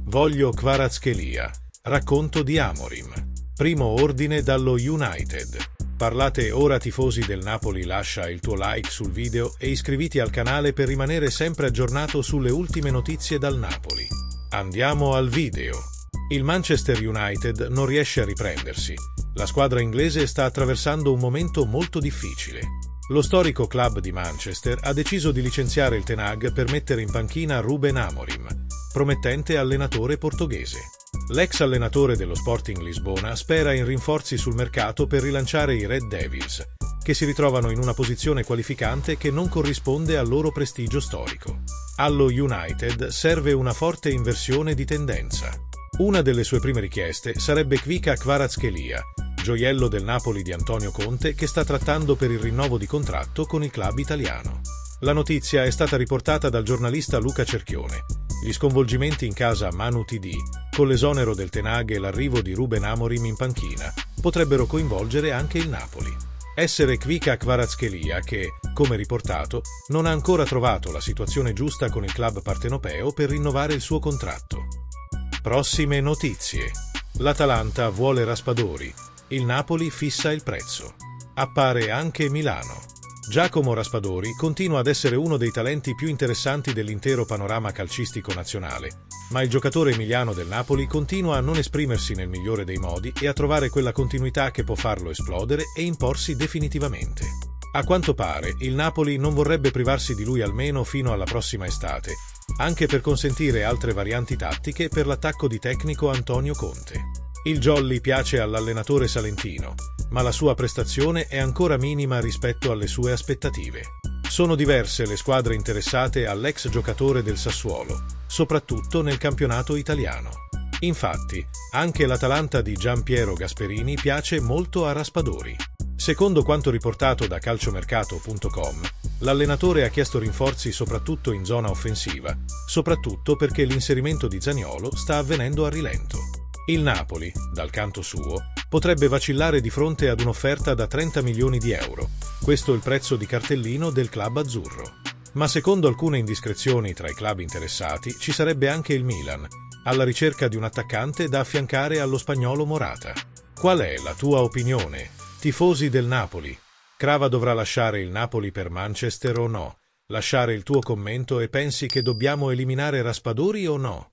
Voglio Kvaratskhelia. Racconto di Amorim. Primo ordine dallo United. Parlate ora tifosi del Napoli, lascia il tuo like sul video e iscriviti al canale per rimanere sempre aggiornato sulle ultime notizie dal Napoli. Andiamo al video. Il Manchester United non riesce a riprendersi. La squadra inglese sta attraversando un momento molto difficile. Lo storico club di Manchester ha deciso di licenziare il Ten Hag per mettere in panchina Ruben Amorim, promettente allenatore portoghese. L'ex allenatore dello Sporting Lisbona spera in rinforzi sul mercato per rilanciare i Red Devils, che si ritrovano in una posizione qualificante che non corrisponde al loro prestigio storico. Allo United serve una forte inversione di tendenza. Una delle sue prime richieste sarebbe Khvika Kvaratskhelia, gioiello del Napoli di Antonio Conte, che sta trattando per il rinnovo di contratto con il club italiano. La notizia è stata riportata dal giornalista Luca Cerchione. Gli sconvolgimenti in casa Manu TD, con l'esonero del Ten Hag e l'arrivo di Ruben Amorim in panchina, potrebbero coinvolgere anche il Napoli. Essere Khvika Kvaratskhelia che, come riportato, non ha ancora trovato la situazione giusta con il club partenopeo per rinnovare il suo contratto. Prossime notizie. L'Atalanta vuole Raspadori. Il Napoli fissa il prezzo. Appare anche Milano. Giacomo Raspadori continua ad essere uno dei talenti più interessanti dell'intero panorama calcistico nazionale, ma il giocatore emiliano del Napoli continua a non esprimersi nel migliore dei modi e a trovare quella continuità che può farlo esplodere e imporsi definitivamente. A quanto pare, il Napoli non vorrebbe privarsi di lui almeno fino alla prossima estate, anche per consentire altre varianti tattiche per l'attacco di tecnico Antonio Conte. Il Jolly piace all'allenatore salentino, ma la sua prestazione è ancora minima rispetto alle sue aspettative. Sono diverse le squadre interessate all'ex giocatore del Sassuolo, soprattutto nel campionato italiano. Infatti, anche l'Atalanta di Gianpiero Gasperini piace molto a Raspadori. Secondo quanto riportato da calciomercato.com, l'allenatore ha chiesto rinforzi soprattutto in zona offensiva, soprattutto perché l'inserimento di Zaniolo sta avvenendo a rilento. Il Napoli, dal canto suo, potrebbe vacillare di fronte ad un'offerta da 30 milioni di euro. Questo è il prezzo di cartellino del club azzurro. Ma secondo alcune indiscrezioni tra i club interessati ci sarebbe anche il Milan, alla ricerca di un attaccante da affiancare allo spagnolo Morata. Qual è la tua opinione, tifosi del Napoli? Crava dovrà lasciare il Napoli per Manchester o no? Lasciare il tuo commento e pensi che dobbiamo eliminare Raspadori o no?